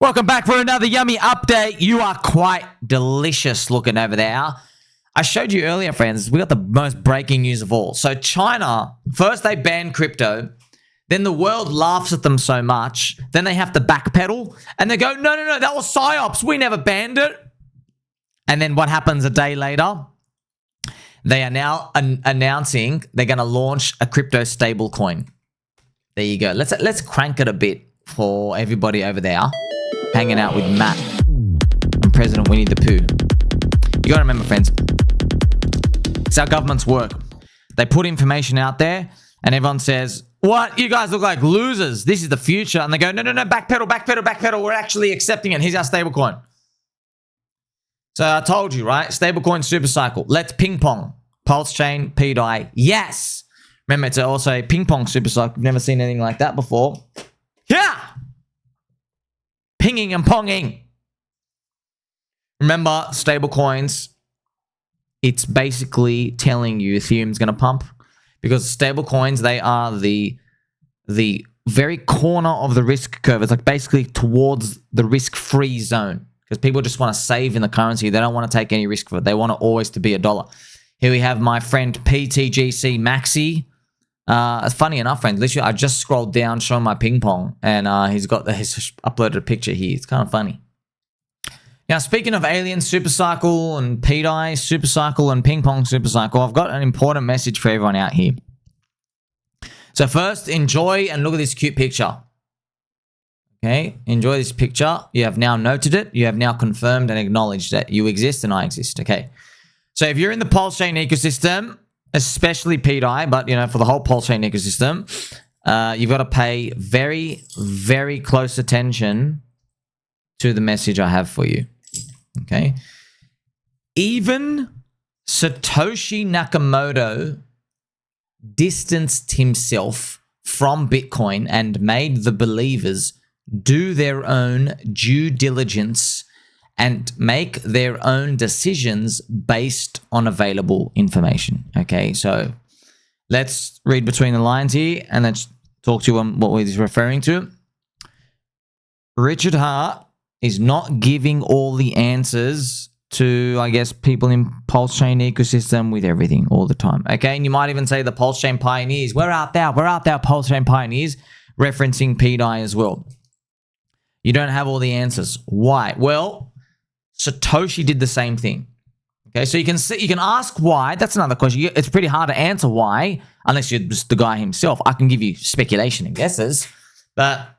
Welcome back for another yummy update. You are quite delicious looking over there. I showed you earlier, friends, we got the most breaking news of all. So China, first they banned crypto, then the world laughs at them so much, then they have to backpedal, and they go, no, that was PSYOPs. We never banned it. And then what happens a day later? They are now announcing they're going to launch a crypto stablecoin. There you go. Let's crank it a bit for everybody over there. Hanging out with Matt and President Winnie the Pooh. You got to remember, friends, it's how governments work. They put information out there and everyone says, what? You guys look like losers. This is the future. And they go, no, backpedal. We're actually accepting it. Here's our stablecoin. So I told you, right? StableCoin SuperCycle. Let's ping pong. PulseChain PLS. Yes. Remember, it's also a ping pong SuperCycle. You've never seen anything like that before. Yeah. Pinging and ponging. Remember, stablecoins, it's basically telling you Ethereum's going to pump because stablecoins, they are the very corner of the risk curve. It's like basically towards the risk-free zone because people just want to save in the currency. They don't want to take any risk for it. They want it always to be a dollar. Here we have my friend PTGC Maxi. It's funny enough, friends. Literally, I just scrolled down showing my ping pong, and he's uploaded a picture here. It's kind of funny. Now, speaking of Alien SuperCycle and PLS SuperCycle and Ping Pong SuperCycle, I've got an important message for everyone out here. So first, enjoy and look at this cute picture. Okay, enjoy this picture. You have now noted it. You have now confirmed and acknowledged that you exist and I exist. Okay, so if you're in the PulseChain ecosystem, especially PLS, but for the whole PulseChain ecosystem, you've got to pay very, very close attention to the message I have for you. Okay. Even Satoshi Nakamoto distanced himself from Bitcoin and made the believers do their own due diligence and make their own decisions based on available information. Okay, so let's read between the lines here and let's talk to you on what he's referring to. Richard Hart is not giving all the answers to, I guess, people in PulseChain ecosystem with everything all the time. Okay, and you might even say the PulseChain pioneers. We're out there, PulseChain pioneers, referencing PLS as well. You don't have all the answers. Why? Well, Satoshi did the same thing. Okay, so you can ask why. That's another question. It's pretty hard to answer why unless you're just the guy himself. I can give you speculation and guesses, but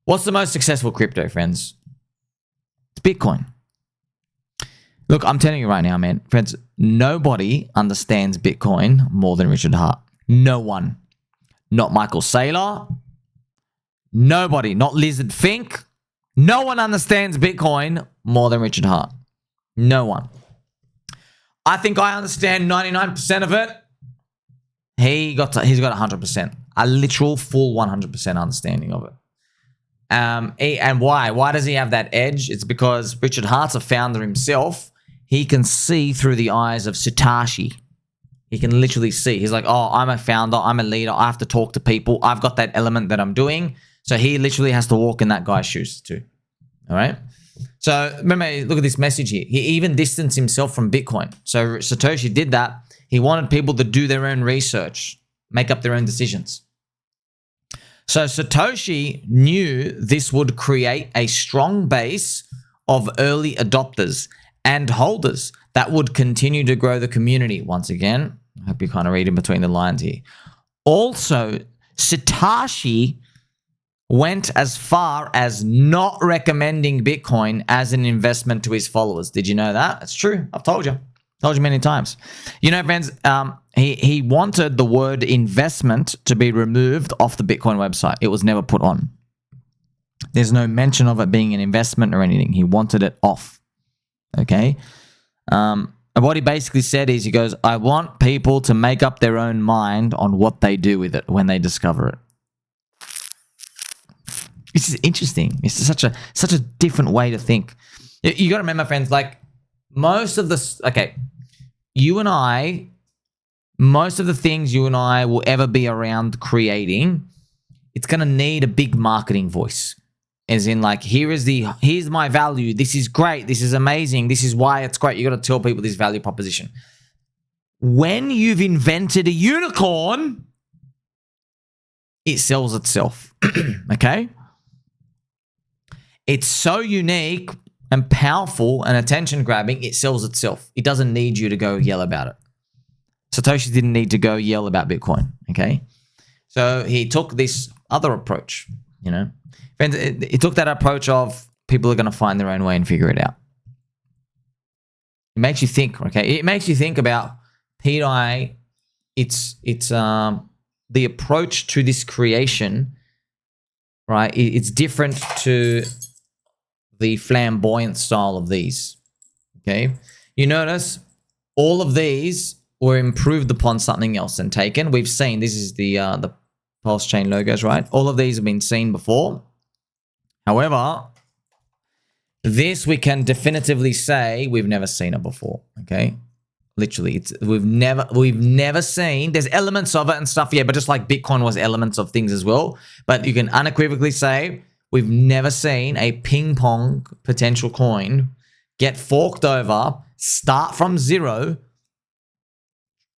what's the most successful crypto, friends? It's Bitcoin. Look, I'm telling you right now, man, friends, nobody understands Bitcoin more than Richard Hart. No one. Not Michael Saylor. Nobody. Not Lizard Fink. No one understands Bitcoin more than Richard Hart. No one. I think I understand 99% of it. He's got 100%. A literal full 100% understanding of it. And why? Why does he have that edge? It's because Richard Hart's a founder himself. He can see through the eyes of Satoshi. He can literally see. He's like, oh, I'm a founder. I'm a leader. I have to talk to people. I've got that element that I'm doing. So he literally has to walk in that guy's shoes too. All right. So remember, look at this message here. He even distanced himself from Bitcoin. So Satoshi did that. He wanted people to do their own research, make up their own decisions. So Satoshi knew this would create a strong base of early adopters and holders that would continue to grow the community. Once again, I hope you kind of read in between the lines here. Also, Satoshi went as far as not recommending Bitcoin as an investment to his followers. Did you know that? It's true. I've told you. Told you many times. Friends, he wanted the word investment to be removed off the Bitcoin website. It was never put on. There's no mention of it being an investment or anything. He wanted it off. Okay? And what he basically said is, he goes, I want people to make up their own mind on what they do with it when they discover it. This is interesting. It's such a different way to think. You got to remember, friends, like most of the things you and I will ever be around creating, it's going to need a big marketing voice. as in like, here's my value. This is great. This is amazing. This is why it's great. You got to tell people this value proposition. When you've invented a unicorn, it sells itself. Okay? It's so unique and powerful and attention grabbing, it sells itself. It doesn't need you to go yell about it. Satoshi didn't need to go yell about Bitcoin. Okay? So he took this other approach, you know. Friends, it took that approach of people are going to find their own way and figure it out. It makes you think, okay? It makes you think about PDI. It's the approach to this creation, right? It's different to the flamboyant style of these, okay? You notice all of these were improved upon something else and taken. We've seen, this is the PulseChain logos, right? All of these have been seen before. However, this we can definitively say we've never seen it before, okay? Literally, we've never seen, there's elements of it and stuff, yeah, but just like Bitcoin was elements of things as well. But you can unequivocally say we've never seen a ping pong potential coin get forked over, start from zero,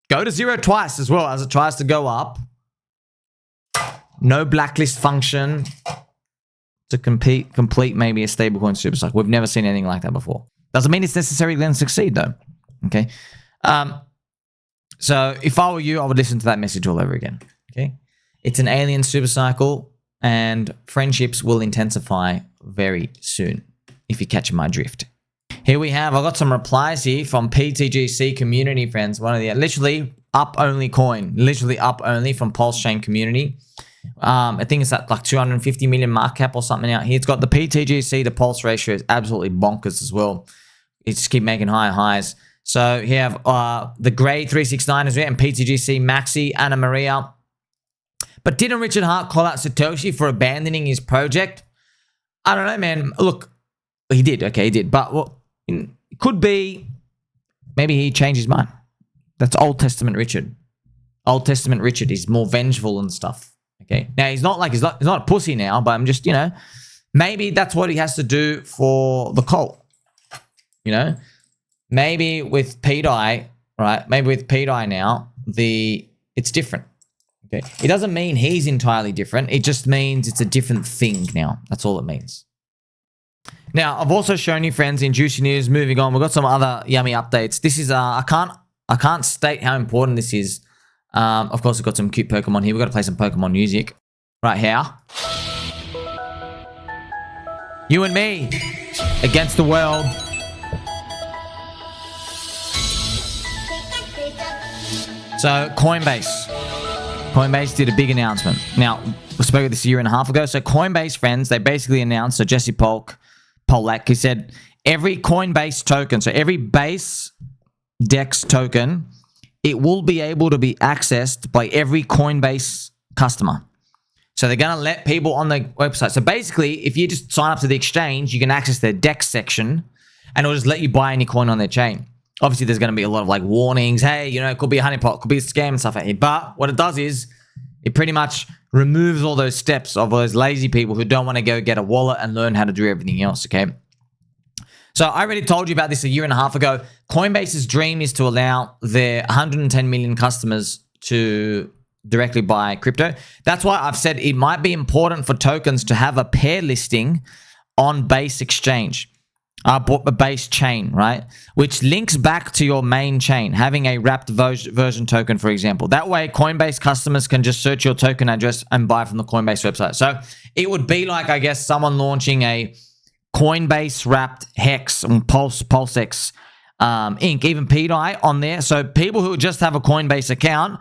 go to zero twice as well as it tries to go up. No blacklist function to complete maybe a StableCoin SuperCycle. We've never seen anything like that before. Doesn't mean it's necessarily going to succeed though. Okay. So if I were you, I would listen to that message all over again. Okay. It's an alien SuperCycle and friendships will intensify very soon if you're catching my drift. Here we have, I got some replies here from PTGC community friends. One of the literally up only coin, literally up only from PulseChain community. I think it's at like 250 million market cap or something out here. It's got the PTGC to Pulse ratio is absolutely bonkers as well. It just keep making higher highs. So you have the Grade 369 as well and PTGC Maxi, Anna Maria. But didn't Richard Hart call out Satoshi for abandoning his project? I don't know, man. Look, he did. Okay, he did. But well, it could be maybe he changed his mind. That's Old Testament Richard. Old Testament Richard is more vengeful and stuff. Okay. Now he's not a pussy now, but I'm just, you know, maybe that's what he has to do for the cult. You know, maybe with PDI, right? Maybe with PDI now, it's different. Okay. It doesn't mean he's entirely different. It just means it's a different thing now. That's all it means. Now, I've also shown you, friends, in Juicy News. Moving on, we've got some other yummy updates. This is I can't state how important this is. Of course, we've got some cute Pokemon here. We've got to play some Pokemon music right here. You and me against the world. So Coinbase did a big announcement. Now, we spoke of this a year and a half ago. So Coinbase, friends, they basically announced, so Jesse Polak, he said every Coinbase token, so every base DEX token, it will be able to be accessed by every Coinbase customer. So they're going to let people on the website. So basically, if you just sign up to the exchange, you can access their DEX section and it'll just let you buy any coin on their chain. Obviously, there's going to be a lot of like warnings. Hey, you know, it could be a honeypot, could be a scam and stuff out here. But what it does is it pretty much removes all those steps of those lazy people who don't want to go get a wallet and learn how to do everything else, okay? So I already told you about this a year and a half ago. Coinbase's dream is to allow their 110 million customers to directly buy crypto. That's why I've said it might be important for tokens to have a pair listing on base exchange. A base chain, right? Which links back to your main chain, having a wrapped version token, for example. That way, Coinbase customers can just search your token address and buy from the Coinbase website. So it would be like, I guess, someone launching a Coinbase wrapped Hex and PulseX Inc., even PDI on there. So people who just have a Coinbase account,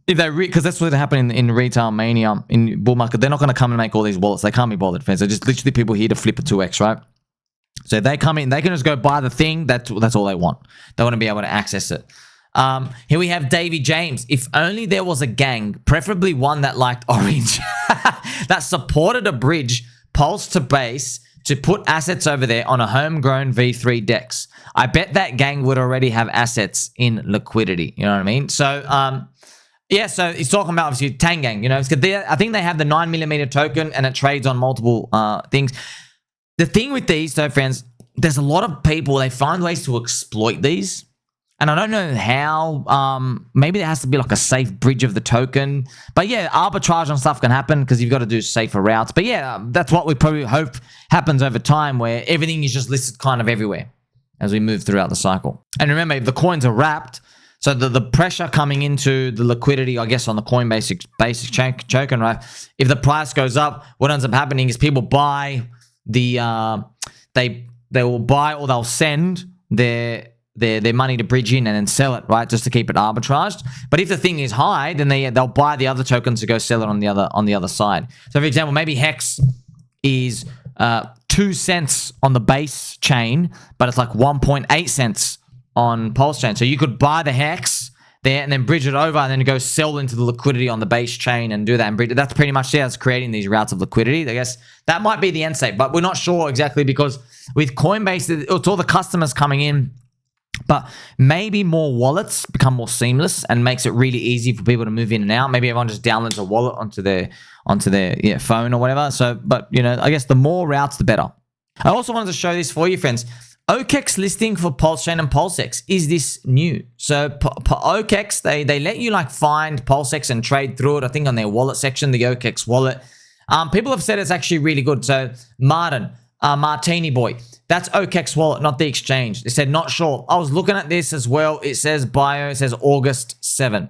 if they because that's what happened in retail mania, in bull market, they're not going to come and make all these wallets. They can't be bothered, friends. They're just literally people here to flip a 2x, right? So they come in, they can just go buy the thing. That's all they want. They want to be able to access it. Here we have Davey James. If only there was a gang, preferably one that liked orange, that supported a bridge pulse to base to put assets over there on a homegrown V3 DEX. I bet that gang would already have assets in liquidity. You know what I mean? So Yeah, so he's talking about obviously Tangang, you know, I think they have the 9mm token and it trades on multiple things. The thing with these, though, friends, there's a lot of people, they find ways to exploit these. And I don't know how, maybe there has to be like a safe bridge of the token. But yeah, arbitrage on stuff can happen because you've got to do safer routes. But yeah, that's what we probably hope happens over time, where everything is just listed kind of everywhere as we move throughout the cycle. And remember, if the coins are wrapped, so the pressure coming into the liquidity, I guess, on the Coinbase basic token, right? If the price goes up, what ends up happening is people buy the, they will buy or they'll send their money to bridge in and then sell it, right, just to keep it arbitraged. But if the thing is high, then they'll buy the other tokens to go sell it on the other side. So for example, maybe Hex is 2 cents on the base chain, but it's like 1.8 cents on PulseChain. So you could buy the Hex there and then bridge it over and then go sell into the liquidity on the base chain and do that and bridge it. That's pretty much it's creating these routes of liquidity. I guess that might be the end state, but we're not sure exactly because with Coinbase, it's all the customers coming in. But maybe more wallets become more seamless and makes it really easy for people to move in and out. Maybe everyone just downloads a wallet onto their phone or whatever. So, but you know, I guess the more routes, the better. I also wanted to show this for you, friends. OkX listing for PulseChain and PulseX. Is this new? So OkX, they let you like find PulseX and trade through it. I think on their wallet section, the OkX wallet. People have said it's actually really good. So Martini Boy. That's OkX wallet, not the exchange. They said, not sure. I was looking at this as well. It says bio, it says August 7.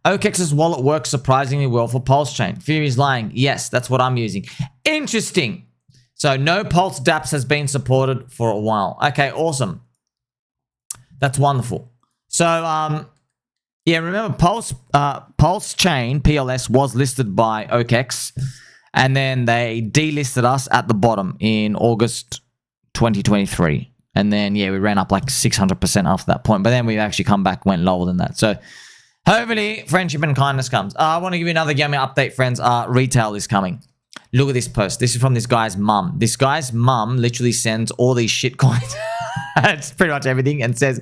OkX's wallet works surprisingly well for PulseChain. Fury's lying. Yes, that's what I'm using. Interesting. So no Pulse dApps has been supported for a while. Okay, awesome. That's wonderful. So, yeah, remember PulseChain PLS was listed by OkX, and then they delisted us at the bottom in August 2023. And then, yeah, we ran up like 600% after that point. But then we actually come back, went lower than that. So hopefully friendship and kindness comes. I want to give you another gaming update, friends. Retail is coming. Look at this post. This is from this guy's mum. This guy's mum literally sends all these shit coins. It's pretty much everything. And says,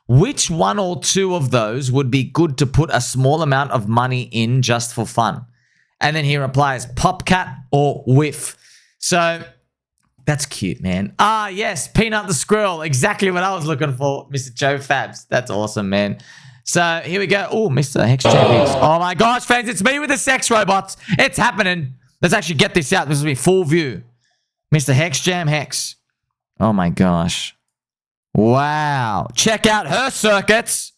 which one or two of those would be good to put a small amount of money in just for fun? And then he replies, Popcat or Whiff. So that's cute, man. Yes, Peanut the Squirrel. Exactly what I was looking for, Mr. Joe Fabs. That's awesome, man. So here we go. Oh, Mr. HexJamHex. Oh my gosh, fans, it's me with the sex robots. It's happening. Let's actually get this out. This will be full view. Mr. HexJamHex. Oh my gosh. Wow. Check out her circuits.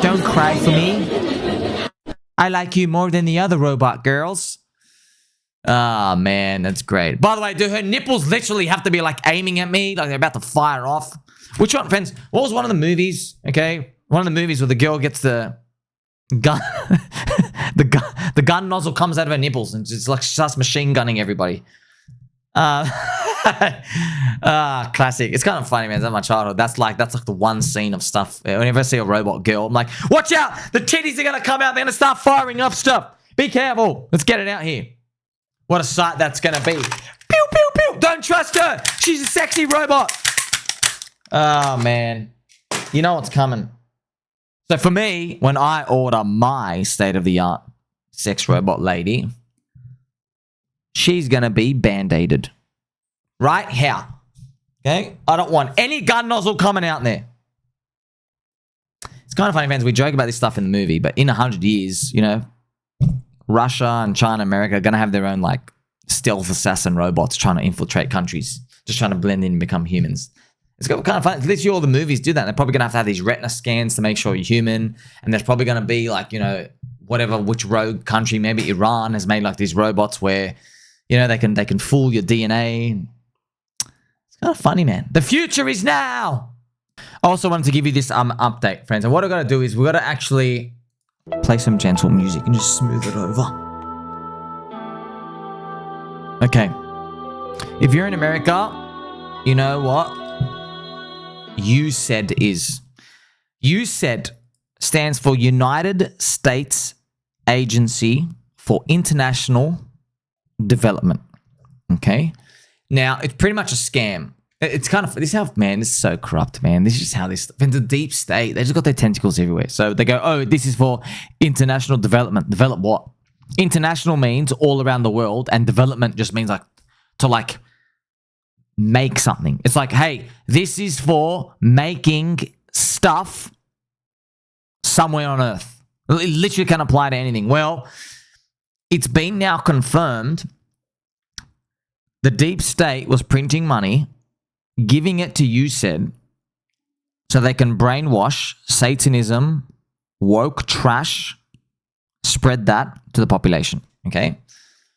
Don't cry for me. I like you more than the other robot girls. Ah, man, that's great. By the way, do her nipples literally have to be like aiming at me? Like they're about to fire off? Which one, friends? What was one of the movies? Okay. One of the movies where the girl gets the gun. the gun nozzle comes out of her nipples and it's like she starts machine gunning everybody. Classic. It's kind of funny, man. That's my childhood. That's like the one scene of stuff. Whenever I see a robot girl, I'm like, watch out! The titties are gonna come out. They're gonna start firing up stuff. Be careful. Let's get it out here. What a sight that's gonna be. Pew pew pew. Don't trust her. She's a sexy robot. Oh man, you know what's coming. So for me, when I order my state-of-the-art sex robot lady, she's gonna be band-aided. Right here. Okay? I don't want any gun nozzle coming out there. It's kind of funny, fans. We joke about this stuff in the movie, but in 100 years, you know, Russia and China, America are gonna have their own, like, stealth assassin robots trying to infiltrate countries. Just trying to blend in and become humans. It's kind of fun. Literally all the movies do that. They're probably going to have these retina scans to make sure you're human. And there's probably going to be like, you know, which rogue country, maybe Iran has made like these robots where, you know, they can fool your DNA. It's kind of funny, man. The future is now. I also wanted to give you this update, friends. And what I've got to do is we've got to actually play some gentle music and just smooth it over. Okay. If you're in America, you know what USAID is. USAID stands for United States Agency for International Development. Okay? Now, it's pretty much a scam. It's kind of, this is how, man, this is so corrupt, man. This is just how this, the deep state, they just got their tentacles everywhere. So they go, oh, this is for international development. Develop what? International means all around the world, and development just means like to like make something. It's like, hey, this is for making stuff somewhere on Earth. It literally can apply to anything. Well, it's been now confirmed the deep state was printing money, giving it to USAID so they can brainwash Satanism, woke trash, spread that to the population, okay?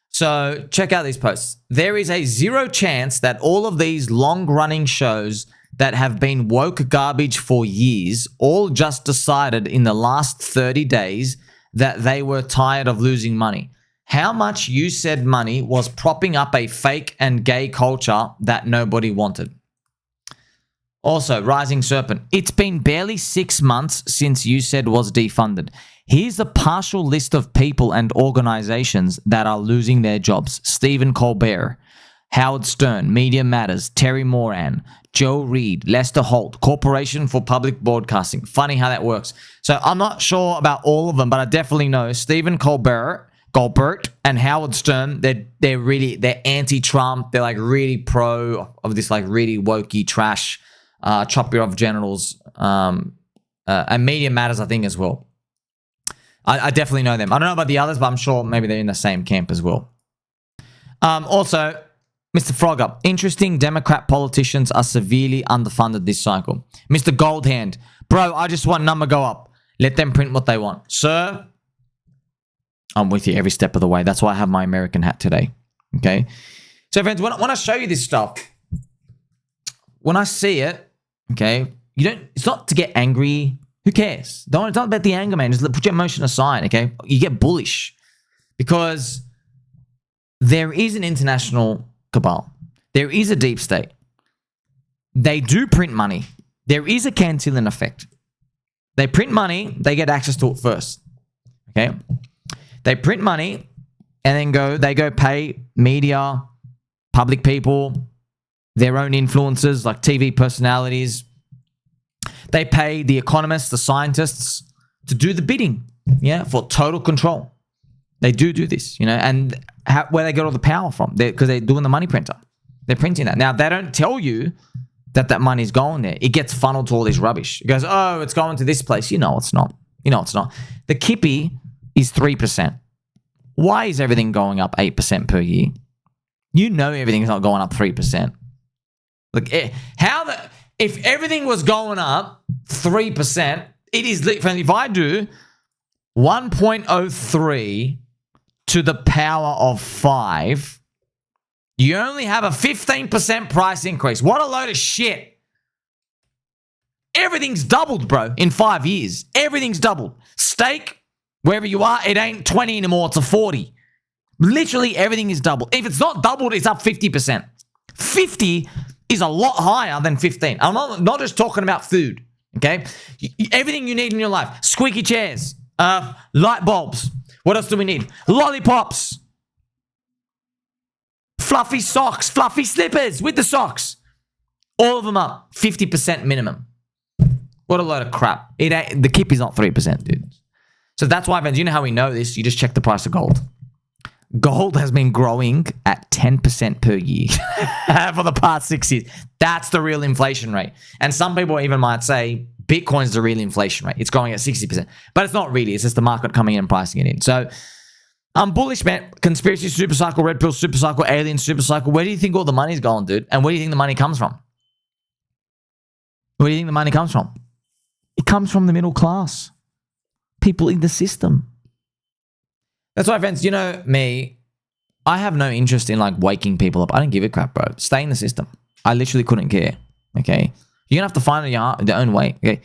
So check out these posts. There is a 0 chance that all of these long-running shows that have been woke garbage for years all just decided in the last 30 days that they were tired of losing money. How much USAID money was propping up a fake and gay culture that nobody wanted? Also, Rising Serpent. It's been barely 6 months since USAID was defunded. Here's a partial list of people and organizations that are losing their jobs. Stephen Colbert, Howard Stern, Media Matters, Terry Moran, Joe Reed, Lester Holt, Corporation for Public Broadcasting. Funny how that works. So I'm not sure about all of them, but I definitely know Stephen Colbert and Howard Stern, they're anti-Trump. They're like really pro of this like really wokey trash, chop your off genitals, and Media Matters, I think, as well. I definitely know them. I don't know about the others, but I'm sure maybe they're in the same camp as well. Also, Mr. Frog Up. Interesting, Democrat politicians are severely underfunded this cycle. Mr. Goldhand. Bro, I just want number go up. Let them print what they want. Sir, I'm with you every step of the way. That's why I have my American hat today. Okay? So, friends, when I show you this stuff, when I see it, okay, it's not to get angry. Who cares? It's not about the anger, man. Just put your emotion aside, okay? You get bullish because there is an international cabal. There is a deep state. They do print money. There is a Cantillon effect. They print money, they get access to it first, okay? They print money and then they go pay media, public people, their own influencers like TV personalities. They pay the economists, the scientists to do the bidding, yeah, for total control. They do this, you know, and where they get all the power from, because they're doing the money printer. They're printing that. Now, they don't tell you that money's going there. It gets funneled to all this rubbish. It goes, oh, it's going to this place. You know it's not. You know it's not. The Kippy is 3%. Why is everything going up 8% per year? You know everything's not going up 3%. Look, if everything was going up 3%, it is, if I do 1.03 to the power of 5, you only have a 15% price increase. What a load of shit. Everything's doubled, bro, in 5 years. Everything's doubled. Steak, wherever you are, it ain't 20 anymore, it's a 40. Literally everything is doubled. If it's not doubled, it's up 50%. 50 is a lot higher than 15. I'm not just talking about food, okay? Everything you need in your life. Squeaky chairs, light bulbs. What else do we need? Lollipops. Fluffy socks, fluffy slippers with the socks. All of them up 50% minimum. What a load of crap. The Kippy's not 3%, dude. So that's why, friends, you know how we know this? You just check the price of gold. Gold has been growing at 10% per year for the past 6 years. That's the real inflation rate. And some people even might say Bitcoin's the real inflation rate. It's growing at 60%. But it's not really. It's just the market coming in and pricing it in. So I'm bullish, man. Conspiracy SuperCycle, Red Pill SuperCycle, Alien SuperCycle. Where do you think all the money's going, dude? And where do you think the money comes from? Where do you think the money comes from? It comes from the middle class. People in the system. That's why, friends, you know me, I have no interest in like waking people up. I don't give a crap, bro. Stay in the system. I literally couldn't care, okay? You're going to have to find your own way, okay?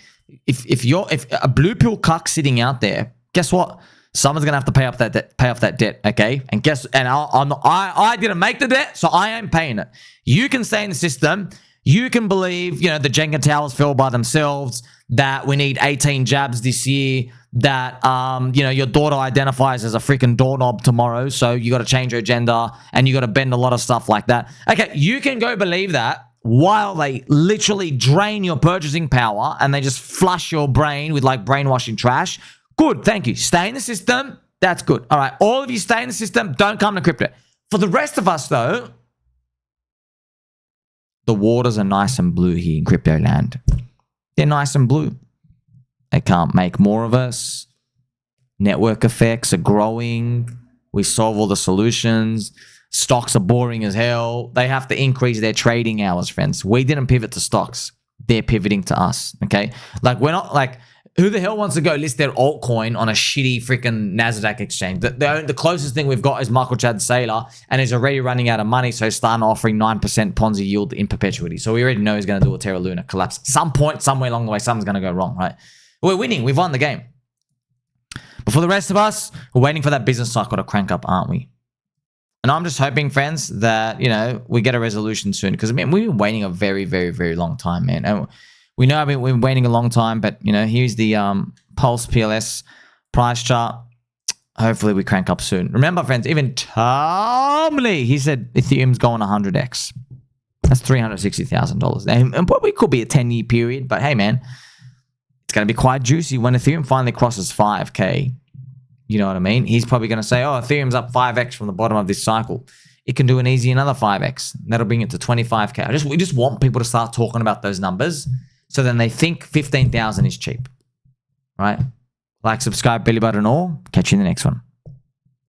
If a blue pill cuck sitting out there, guess what? Someone's going to have to pay off that debt, okay? And I didn't make the debt, so I ain't paying it. You can stay in the system. You can believe, you know, the Jenga towers fell by themselves, that we need 18 jabs this year, that, you know, your daughter identifies as a freaking doorknob tomorrow, so you got to change her gender, and you got to bend a lot of stuff like that. Okay, you can go believe that. while they literally drain your purchasing power and they just flush your brain with like brainwashing trash. Good, thank you. Stay in the system. That's good. All right, all of you stay in the system. Don't come to crypto. For the rest of us, though, the waters are nice and blue here in crypto land. They're nice and blue. They can't make more of us. Network effects are growing. We solve all the solutions. Stocks are boring as hell. They have to increase their trading hours, friends. We didn't pivot to stocks. They're pivoting to us, okay? Like, we're not like... Who the hell wants to go list their altcoin on a shitty freaking NASDAQ exchange? The closest thing we've got is Michael Chad Saylor, and he's already running out of money, so he's starting offering 9% Ponzi yield in perpetuity. So we already know he's going to do a Terra Luna collapse. Some point, somewhere along the way, something's going to go wrong, right? We're winning. We've won the game. But for the rest of us, we're waiting for that business cycle to crank up, aren't we? And I'm just hoping, friends, that, you know, we get a resolution soon. Because, I mean, we've been waiting a very, very, very long time, man. And we know we've been waiting a long time, but, you know, here's the Pulse PLS price chart. Hopefully we crank up soon. Remember, friends, even Tomley, he said Ethereum's going 100x. That's $360,000. And probably could be a 10-year period, but hey, man, it's going to be quite juicy when Ethereum finally crosses 5K. You know what I mean? He's probably going to say, oh, Ethereum's up 5x from the bottom of this cycle. It can do an easy another 5x. That'll bring it to 25K. We just want people to start talking about those numbers. So then they think 15,000 is cheap, right? Like, subscribe, belly button, all. Catch you in the next one.